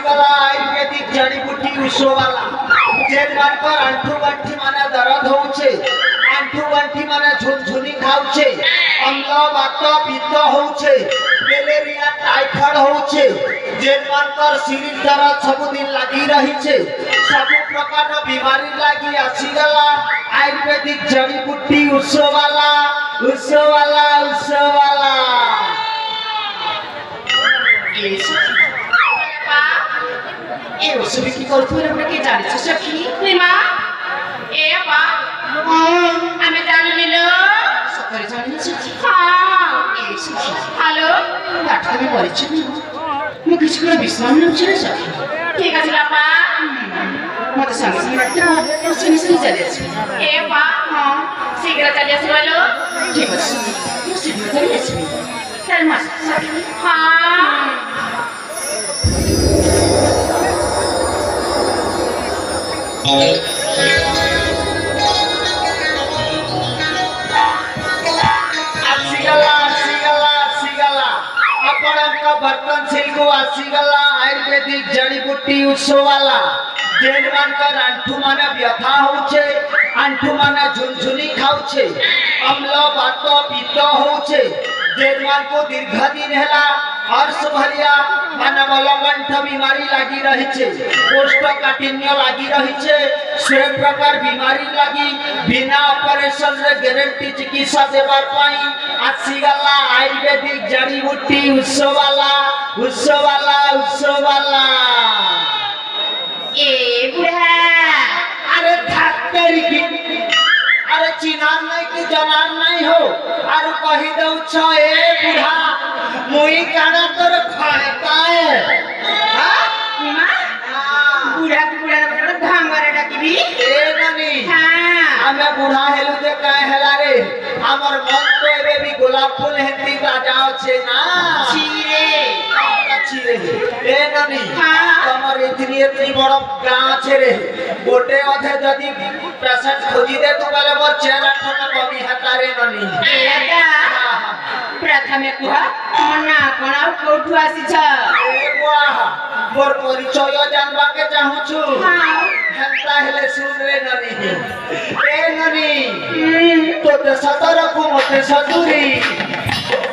आसीगला आयुर्वेदिक जड़ी बूटी उसवाला जेन मानकर आंठू गंठी माने दर्द होउछे आंठू गंठी माने झुनझुनी खाउछे अम्ल वात पित्त होउछे मलेरिया टाइफाइड होउछे जेन मानकर शरीर दर्द सब दिन लागी रही छे सब प्रकार बीमारी लागी आसीगला आयुर्वेदिक जड़ी बूटी उसवाला उसवाला उसवाला Eu soube que cultura porque já disse isso aqui, prima. Eba. Ame जाने मिलो. सफर जाने से हाँ. ऐसे हेलो. बात तो मैं बोली चुकी हूँ. मैं किसी को विश्वास नहीं चले सकी. ठीक है सिलापा. मत संग संग रखना. उसने से चले सी. एबा. हाँ. शीघ्र चले सी वालो. ठीक है. शीघ्र चले सी. चल मत. हाँ. बर्तन सिल्क आसीगला आयुर्वेदिक जड़ी बूटी उसवाला जेन मानकर आंठू माने व्यथा होउछे आंठू माने झुनझुनी खाउछे अम्ल वात पित्त होउछे जेन मान को दीर्घ दिन हेला हर्ष भरिया माने मलकंठ बीमारी लागी रही छे कोष्ठकाठिन्य लागी रही छे से प्रकार बीमारी लागी बिना ऑपरेशन रे गारंटी चिकित्सा देबार पाई आसीगला आयुर्वेदिक जड़ी बूटी उसवाला उसवाला उसवाला ए बुढ़ा अरे धाकरी की अरे चिनार नहीं कि जनार नहीं हो अरे कही दउ छ ए बुढ़ा मुई काना तोर खड़काए हां निमा बुढ़ा की बुढ़ा ना बड़ा धांगरे डाकिबी ए ननी हां हमें बुढ़ा हेलु दे काहे हेला रे हमर मन तो एबे भी गोलाप फूल हेती राजाओ छे ना छीरे छीरे ए ननी हां हमर इतनी बड़ गां छे रे गोटे अधे जदी पेशेंट खोजी दे तू बोले मोर चेहरा ठना कमी हता रे ननी एदा प्रथमे कुहा मना कोना कोठु आसी छ ए वाह मोर परिचय जानबा के चाहू छु हां हेंता हेले सुन रे ननी ए ननी तो ते सतर को मते सदुरी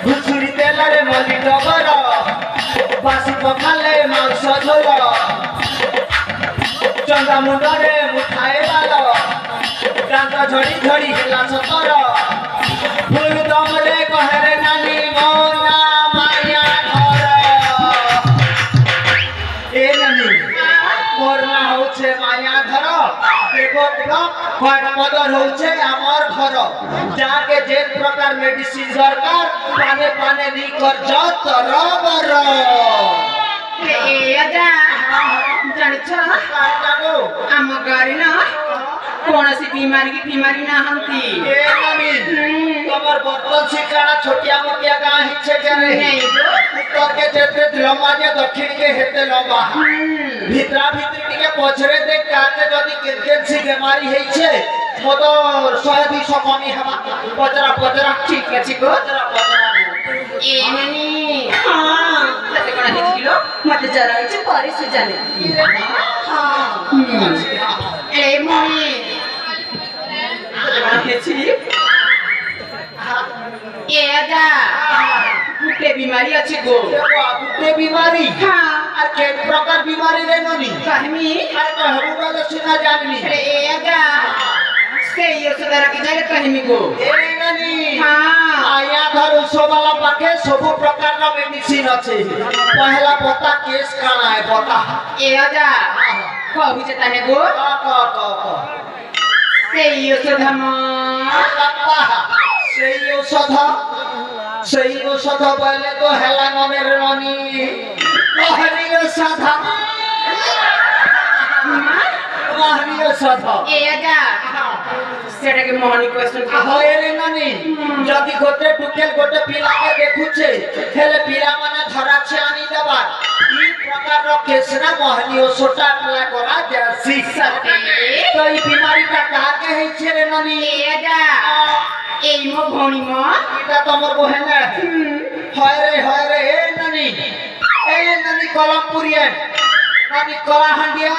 घुसुरी तेलारे मली डगर बासी पखाले मांस झोल चंदा मुंडरे मुठाए बाल दांत झड़ी झड़ी हेला सतर फूल दमरे कहरे नानी मोना माया घर ए नानी मोर ना होछे माया घर देखो देखो कोड मदर होछे हमर घर जाके जे प्रकार मेडिसिन दरकार पाने पाने नी कर जा तरबर ए आजा जानि छ काटागो आम गाड़ी ना कौनसी बीमारी ना हमती ए नानी तमर बर्तन सिकाना छोटिया मोटिया गां हिचे के नहीं उत्तर के जेते लंबा जे दक्षिण के हेते लंबा भीतरा भीतर टिके पछरे देख काते जदी किरकेट बीमारी हेइ छे मतो 100-200 कमी हवा पजरा पजरा ठीक है चिको पजरा ए नानी हां तते कोना हिचकिलो मते जरा इचे पारी से जाने हां ए मम्मी हेची ए आजा गुटे बीमारी अछि गो गुटे बीमारी हां आ के प्रकार बीमारी रे ननी कहमी अरे कहबो वाला सुना जाननी अरे ए आजा से ये सुधार के जाले कहमी गो ए ननी हां आया घर उसवाला पाके सब प्रकार रो मेडिसिन अछि पहला पता केस काना है पता ए आजा कहू जे तने गो क सेई औषधम सेई औषध बोले तो हेला ननेर ननी कहरी औषध कहरी औषध ए आजा सेटा के मोहनी क्वेश्चन के होए रे ननी जदी गोटे टुकेल गोटे पिला के देखुछे हेले पिला माने धरा छे आनी दबा ई प्रकार रो केसना मोहनी औषधटा अप्लाई करा जासी तो ई बीमारी का कहा के है छे रे ननी ए आजा ए मो भौणी मो इटा तमर बहन है रे ए ननी कलमपुरिया ननी कला हंडिया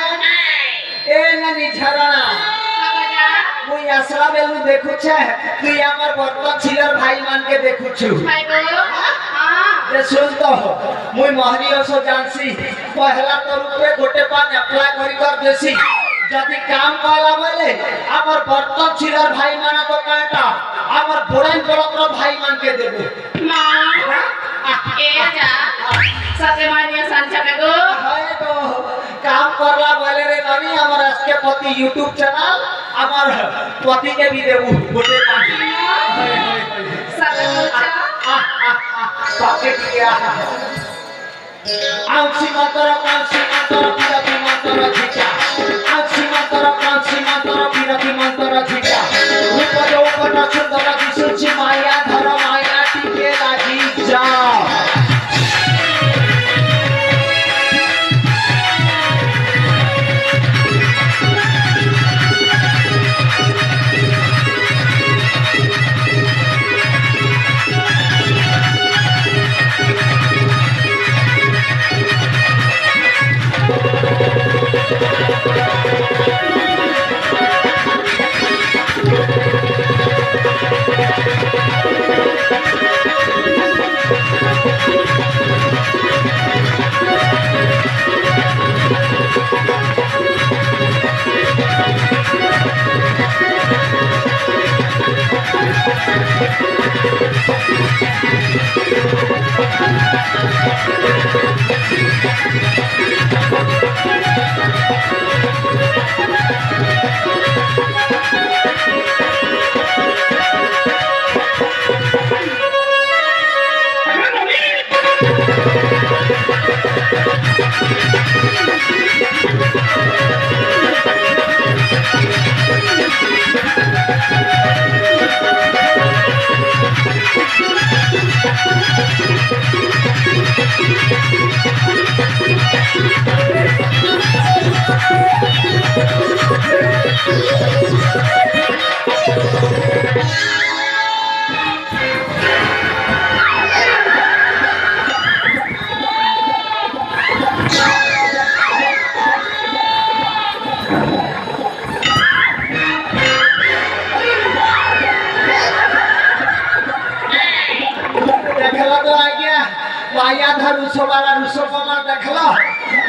ए ननी झरणा मुई आसला बेलु देखु छे तू हमर बर्तन छिलर भाई मान के देखु छु भाई गो हां जे सुन तो मुई महरी ओसो जानसी पहला तो रुपे गोटे पान अप्लाई करी कर देसी जदी काम कला बोले हमर बर्तन छिलर भाई माना तो काटा हमर बोड़न बड़कर भाई मान के देबे मां ए जा सते मानिया संचके गो हाय गो काम करला बोले रे ननी हमर आज के पति YouTube चैनल हमर पति के भी देबू गोटे पानी हाय सते बोलचा पॉकेट किया आउसी मातर पिरती मातर झिका आउसी मातर पिरती मातर झिका रूप जो पट सुंदर दिसुछि माया धर माया टिके लागी जा माया धर रुसोवाला रुसोपमा देखला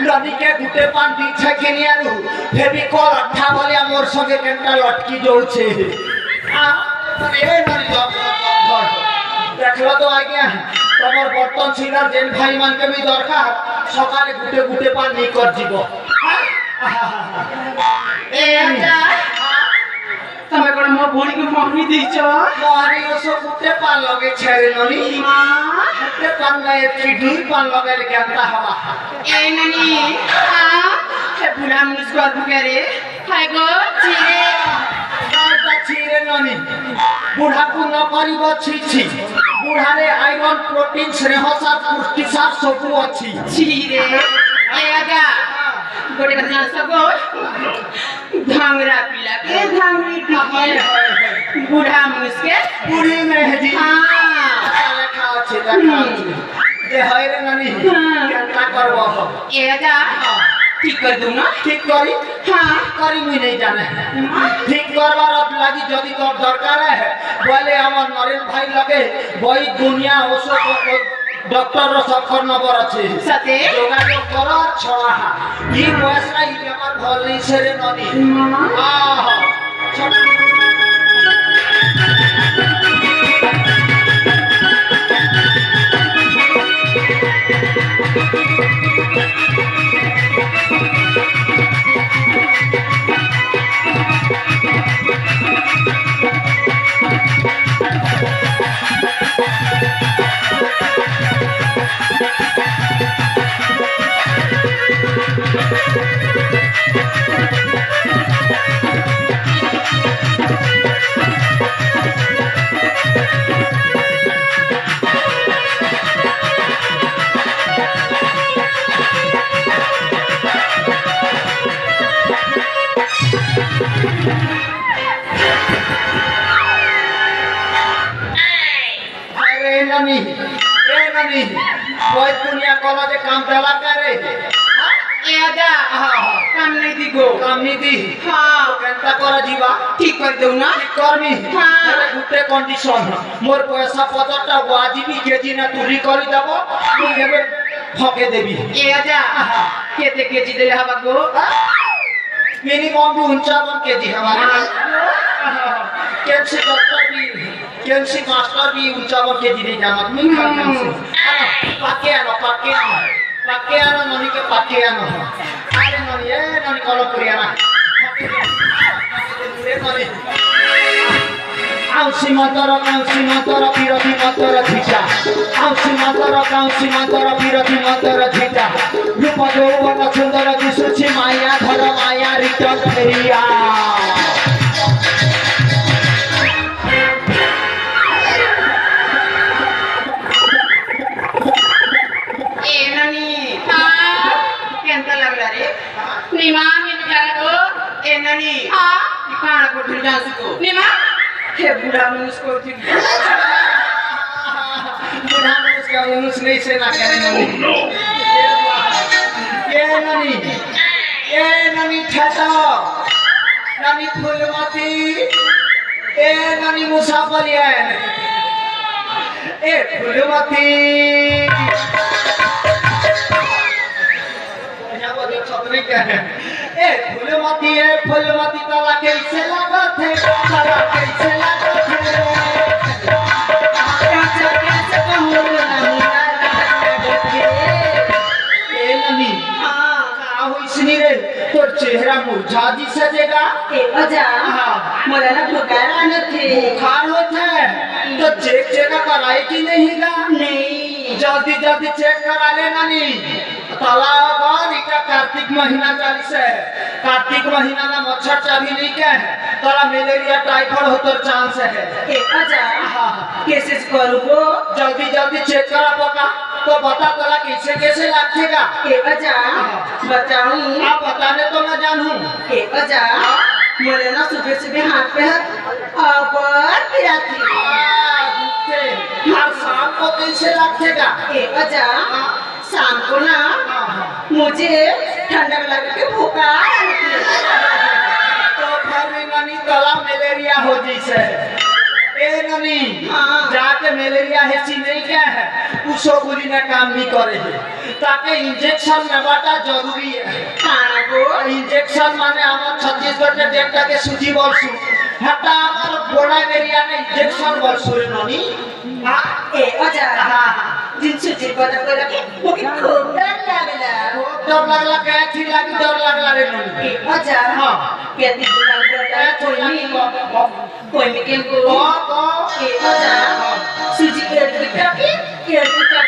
नदी के गुटे पान पीछे केनियारू फेविकॉल अट्ठा वाला मोर संगे केनटा लटकी जोछे आ ए नरी धर देखला तो आज्ञा तमर बर्तन सिलर जेन भाई मान के भी दरकार सकाले गुटे गुटे पान नी कर जीवो ए जा तमे कोन मो भोणी के महनी देछ मारी ओसो गुटे पान लगे छेरे ननी मां गुटे पान गए फिडुई पान लगे के अंता हवा ए ननी हां हे बुढ़ा मुस कर बुकेरे हाय गो चिरे गाटा चिरे ननी बुढ़ा को न करिबो छी छी बुढ़ा रे आयरन प्रोटीन स्नेह सार पुष्टि सार सबु अछि चिरे ए जा गोटे कथा सको धांगरा पिला के धांगरी टिके बुढ़ा मुस के पूरी में है जी हां लेखा अछि जे है रे ननी केतना करबो ए जा ठीक कर दूं ना ठीक करी हां करी मुई नहीं जाने ठीक करबार लागि जदी तोर दरकार है बोले हमर नरेन भाई लगे वही दुनिया ओसो डॉक्टर रो सफर नंबर अछि सते যোগাযোগ কর ছড়া ই বয়সরা ই আমার ভাল নেই সেরে ননি আহ ननी ए ननी कोई दुनिया कॉलेज काम चला करे ए आजा काम नहीं दी गो कामनीति हाँ केनता करा जीवा ठीक कर दो ना ঠিক করবি হ্যাঁ। গুটে কন্ডিশন মোর পয়সা পত্রটা ওয়াজিবি কেজি না তুলি করে দেব তুই এবে ফকে দেবি ए आजा केते केजी दे हवा गो मिनिमम भी 51 केजी हमारे कैंसी डॉक्टर भी कैंसी मास्टर भी 51 केजी नहीं जाना तुम खाना से पाके आनो ननी के पाके आनो अरे ननी ए ननी कॉल करियाना आउसी मंतर विरोधी मंतर झिटा आउसी मंतर विरोधी मंतर झिटा रूप यौवन सुंदर दिशुछि माया धर माया रिटर्न फेरिया ए ननी हाँ केंता लगला रे निमा में जाना गो ए ननी हाँ खाना को ठुल जान सको निमा हे बुढ़ा मनुष्य को थी बुढ़ा मनुष्य नहीं से ना करे ननी ठेटा ननी फूलमती ए ननी मुसाफरिया ए फूलमती ए फूलमती तला कैसे लागत है तला कैसे लागत है कैसे कहूँ ए ननी का होइसनी रे तोर चेहरा मुरझा जी सजेगा ए आजा हाँ मोला ना बुखार आने थे बुखार होता है तो चेक कराए कि नहीं गा नहीं जल्दी चेक करा ले नानी तालाब इटा कार्तिक महीना चालीस है कार्तिक महीना ना मच्छर चाबी नहीं क्या है तला मलेरिया टाइफाइड होतर चांस है ए आजा कैसे करूँ गो जल्दी चेक करा पका तो बता तला कैसे लागेगा ए आजा बताऊं आप बताने तो मैं जानूं ए आजा मोले ना सुबह हाथ पे और फिराती हर शाम को कैसे लागेगा ए आजा शाम को ना मुझे ठंडक लग के बुखार आती है तो फिर ननी तला मलेरिया हो जैसे ए ननी जाके मलेरिया है सी नहीं क्या है उसो गोली ना काम नहीं करे है ताके इंजेक्शन नेबाटा जरूरी है खाना को इंजेक्शन माने আমার ছত্তিশগড় के डेटा के सूची বলছু হেটা আমার বড়া এরিয়া ने इंजेक्शन বলছু রে ননি ए आजा दिन सूची बता को लगे मुझे खूब डर लगला डर लगला के ठीक लगी डर लगला रे ननी ए आजा हां कहती बुला कोई में के को ए आजा सूची के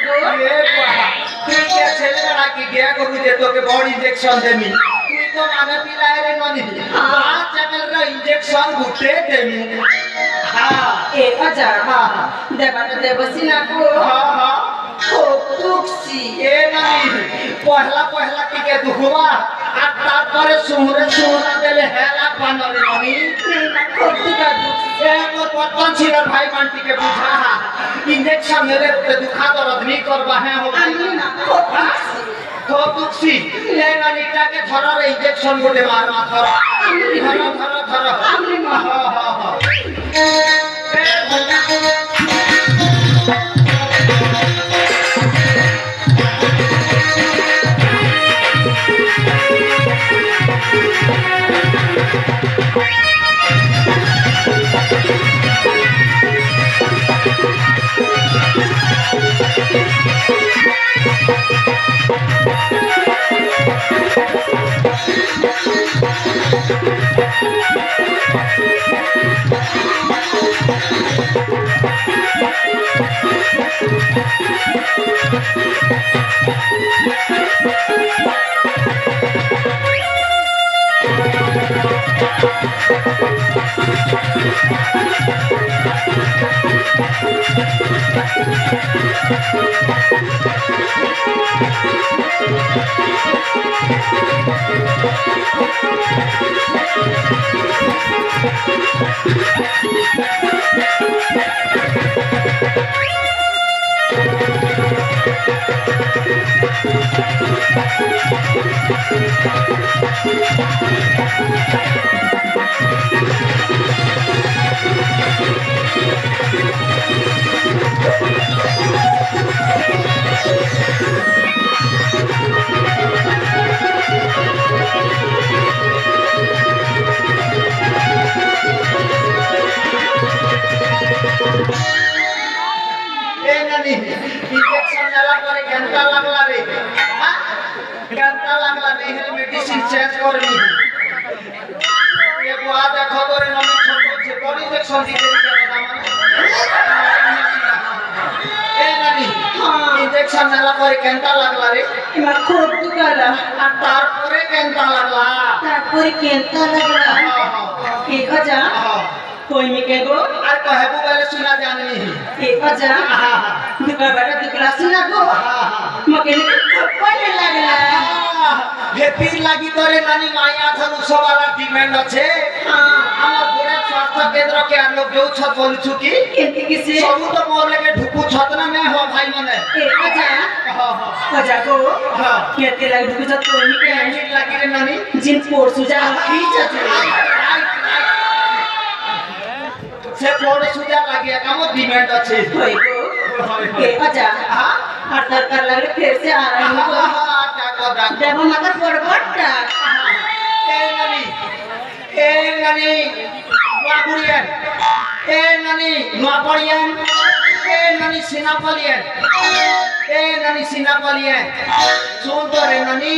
को ये बाबा তুই কে ছেলেরা কি গিয়া করবি যে তোকে বড় ইনজেকশন দেমি তুই তো মানে পিলাই রে ননি পাঁচ চ্যানেল রে ইনজেকশন গুটে দেমি হ্যাঁ ए आजा देवाना देवसीना को हां खूब दुखसी ए ननी पहला টিকে দুখবা আর তারপরে সুহরা দেলে হেলা পানরে ননি खूब दुखा दुखसी এ মোর পতন ছিল ভাই মানটিকে বুঝা इंजेक्शन मेरे पे दुखा तो रदनी करबा है हो अन्नी ना खूब दुखसी तो दुखसी ले ननीटा के धरो रे इंजेक्शन गोटे मार धरो अन्नी मा हां इंजेक्शन नेला करे घंटा लागला रे घंटा लागला रे हेल मेडिसिन चेंज करनी एगो आ देखो तोरे नमी छोटो छे बड़ी इंजेक्शन दी देरी करे ए नानी इंजेक्शन नेला करे घंटा लागला रे এমা খুব দুগালা আর তারপরে ঘंटा লাগলা তারপরে কেনতা লাগলা কি খজা কই মিকে গো আর কহেবু বলে सुना जाननी কি খজা দুগা বড় দুগলা সুনা গো মকে কইলে লাগলা হেপি লাগি তোরে নানি মাইয়া থানু সবার ডিমান্ড আছে আমার গোড়ে স্বাস্থ্য কেন্দ্র কে আর লোক যাও ছত বলছু কি কেনতি কিসে সবু তো মোর লাগে ঢুকু ছত না মে हो भाई मने এ খজা খজা গো কেতে লাগ দুগা যত কই মিকে হেপি লাগি রে নানি জিন পরসু যা খিচ আছে সে পড়ে সুজা লাগিয়া কাম ডিমান্ড আছে কই গো এ খজা আর দরকার লাগলে ফের সে आ रही हो দেখো মাথা বড় বড়টা ए नानी नुआ बुड़ियन ए नानी नुआ पड़ियन ए नानी सिनापलियन ए नानी सिनापलियन सुन तो रे नानी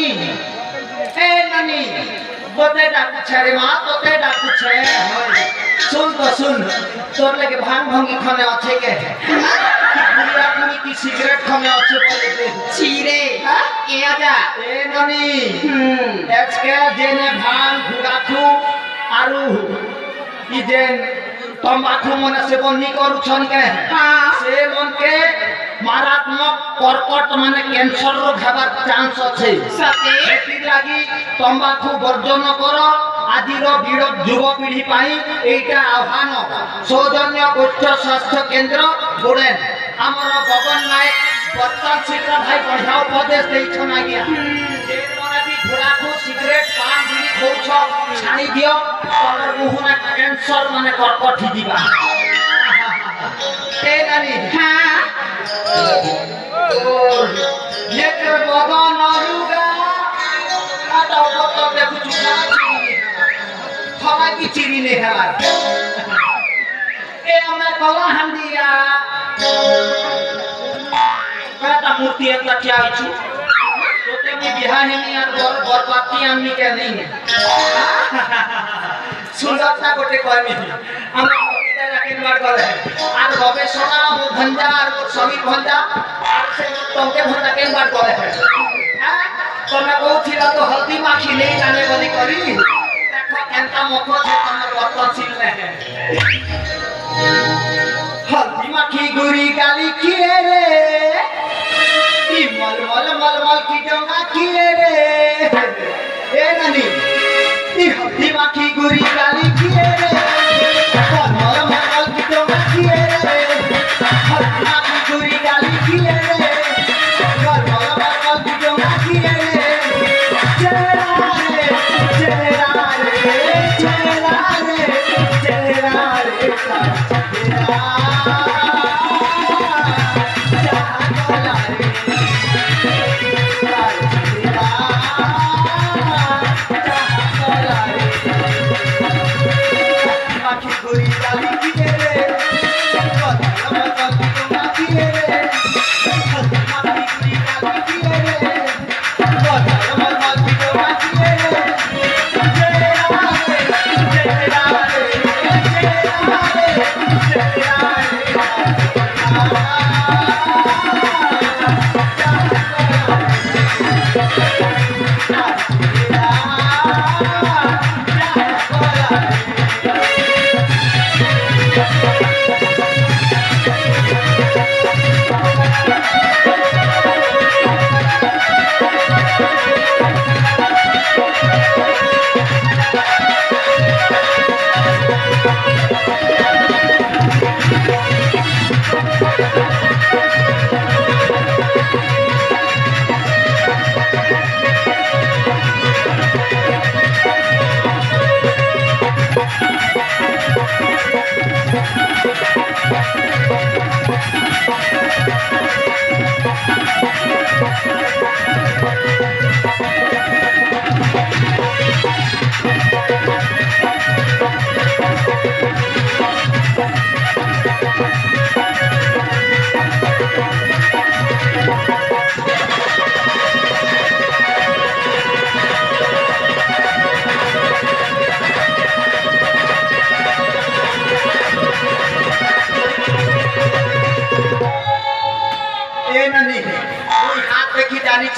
ए नानी तोते डाकू छे रे मां तोते डाकू छे सुन तो सुन तोर लगे भांग भंगी खाने अच्छे के पुरिया पुरी की सिगरेट खाने अच्छे बोले ছিরে এ আজা ए नानी एचके जेने भांग गुड़ाखू आरु ई जेन तंबाकू मने सेवन नी करूछन के से मन के मारात्मक कर्कट माने कैंसर रो हेबार चांस আছে সতে এটি লাগি তম্বাকু বর্জন কর আদির বিড় যুব পিঢ়ি পাই এইটা আহ্বান সৌজন্য উচ্চ স্বাস্থ্য কেন্দ্র গোড়েন আমার গগন নায়ক বর্তমান শিক্ষা ভাই বঢ়িয়া উপদেশ দেইছন আজ্ঞা ঘোড়াকু সিগারেট পান বিড়ি খৌছ ছাড়ি দিও তমর মুহনা ক্যান্সার মানে কর্কট দিবা এ নানি হ্যাঁ एक बगन रुगा आटा बतो देखु चुका खवा की चिरी ने हला ए हमें कला हंदिया काटा मूर्ति एक लटिया आइछु तोते में बियाह है यार बरबाती आमी के नहीं सुंदरता गोटे कहमी हम রাখেন বার করে আর গবেষণা ও ভঞ্জা আর শ্রমিক ভঞ্জা আর সে টঙ্কে ভঞ্জা কেন বার করে হ্যাঁ তোমরা কইছিলা তো হলদি মাখি নেই জানে বলি করি দেখো কেনটা মুখ আছে তোমার বর্তনশীল নেই হলদি মাখি গুরি গালি কি রে ই মল মল মল মল কি ডঙ্গা কি রে এ নানি ই হলদি মাখি গুরি গালি কি রে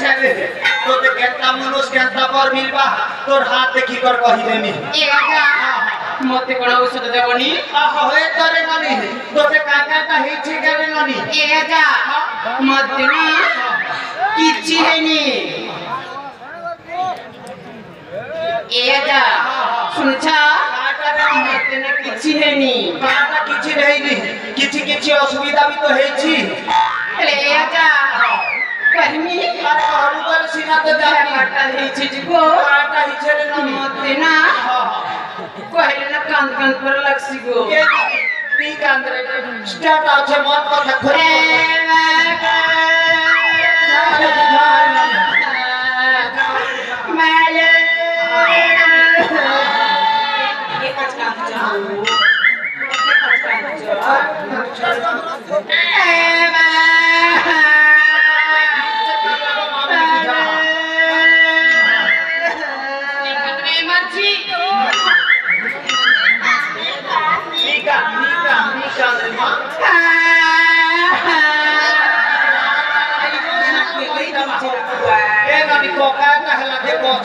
अच्छा रे तो ते केता मनुष्य केता पर मिलबा तोर हाथ देखी कर कहि देमी ए आजा मते कोन औषध देबनी होए तोरे ननी तोते काकाटा हिछि करे ननी ए आजा मते ना किछि हैनी ए आजा सुनछा मते ना किछि हैनी काटा किछि रहैनी किछि किछि असुविधा भी तो हेछि ले ए आजा कहमी अरे हरुगल सीना तो काटा जाता हेछि जिगो काटा हिछि रे ननी मते ना कहले ना कान कान पर लगसी गो के नी कांद्रे स्टार्ट आछे मत কথা खोले माले ये कच काम जाओ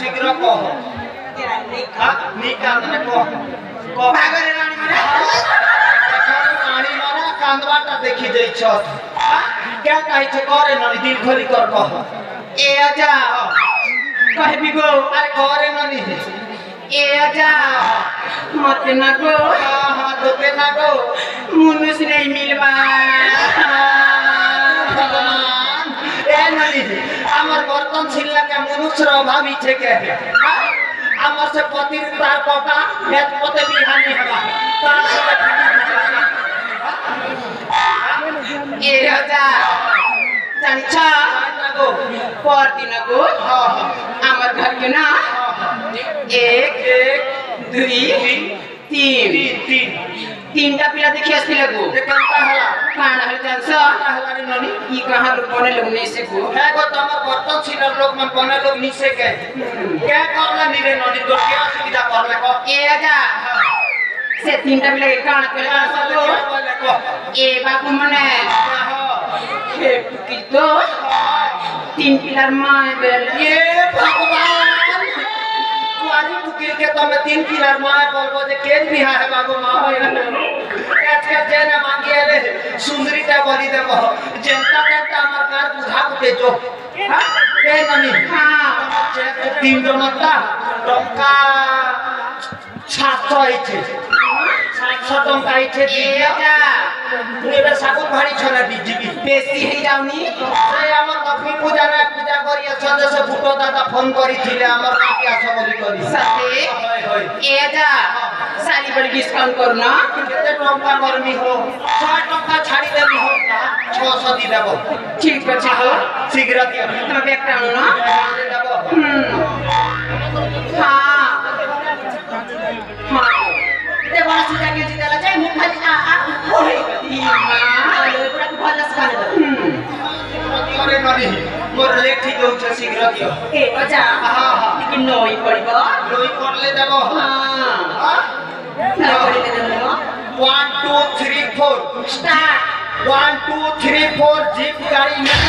शीघ्र कह निकांदने कह भागरे रानी माने रानी माने कांदवाटा देखि जाई छ क्या कहै छ करे ननी दिल खोली कर कह ए आजा कहबी गो अरे करे ननी ए आजा मत ना गो हां तोते ना गो मुनुस नहीं मिलबा ए ननी আমার বর্তন ছিলা কে মনুষ্যর অভাবই থেকে আমার সে পতির তার কথা হেত পতে বিহানি হবা তার সাথে ए आजा জানিছ গো पर दिन गो हां আমার घर के ना एक एक दुई तीन तीन तीनटा पिला देखि आस्थिले गो ये कंता हला कान हल जानस हला रे ननी ई कहां लोग बने लोग नहीं से गो है गो तमर बर्तन छिलर लोग मन बने लोग नीचे के क्या करला नीरे ननी तो क्या सुविधा करले को ए आजा से तीनटा पिला के कान करे जानस गो बोले को ए बाबू मने हे की तो तीन पिलर माय बेल ये भगवान कुआरी टुकिल के तमे तीन पिलर माय बोलबो जे केन बिहा है बाबू मां के जेना मांगे रे सुंदरीटा बोली देबो जनता जनता हमर कार बुझा उठे जो हां ए ननी हां तीन जनता टंका 700 आइছে 700 टंका आइছে ए आजा এবার সাগর ভাড়ি ছড়া দিবি বেশি হই যাওনি এই আমার লক্ষ্মী পূজা না পূজা করি সদস্য ফুটো দাদা ফোন করিছিলে আমার কাকে আছো বলি করি সাথে হয় হয় ए आजा सारी बड़ी डिस्काउंट करू ना কেতে টঙ্কা করবি হো 100 টঙ্কা ছাড়ি দেবি হো না 600 দি দেব ठीक আছে গো শীঘ্র দিও তুমি ব্যাগটা আনো না দেব हाँ हाँ ते बड़ा सीधा के जितला जाय मुख खाली आ आ होय दी मां पूरा को भलस खाने दो अरे ननी मोर लेट ठीक होछ শীঘ্র দিও ए बजा हां हां लेकिन नई पड़िबो লই করলে দেব हां नई पड़िले देबो 1 2 3 4 स्टार्ट 1 2 3 4 जीप गाड़ी में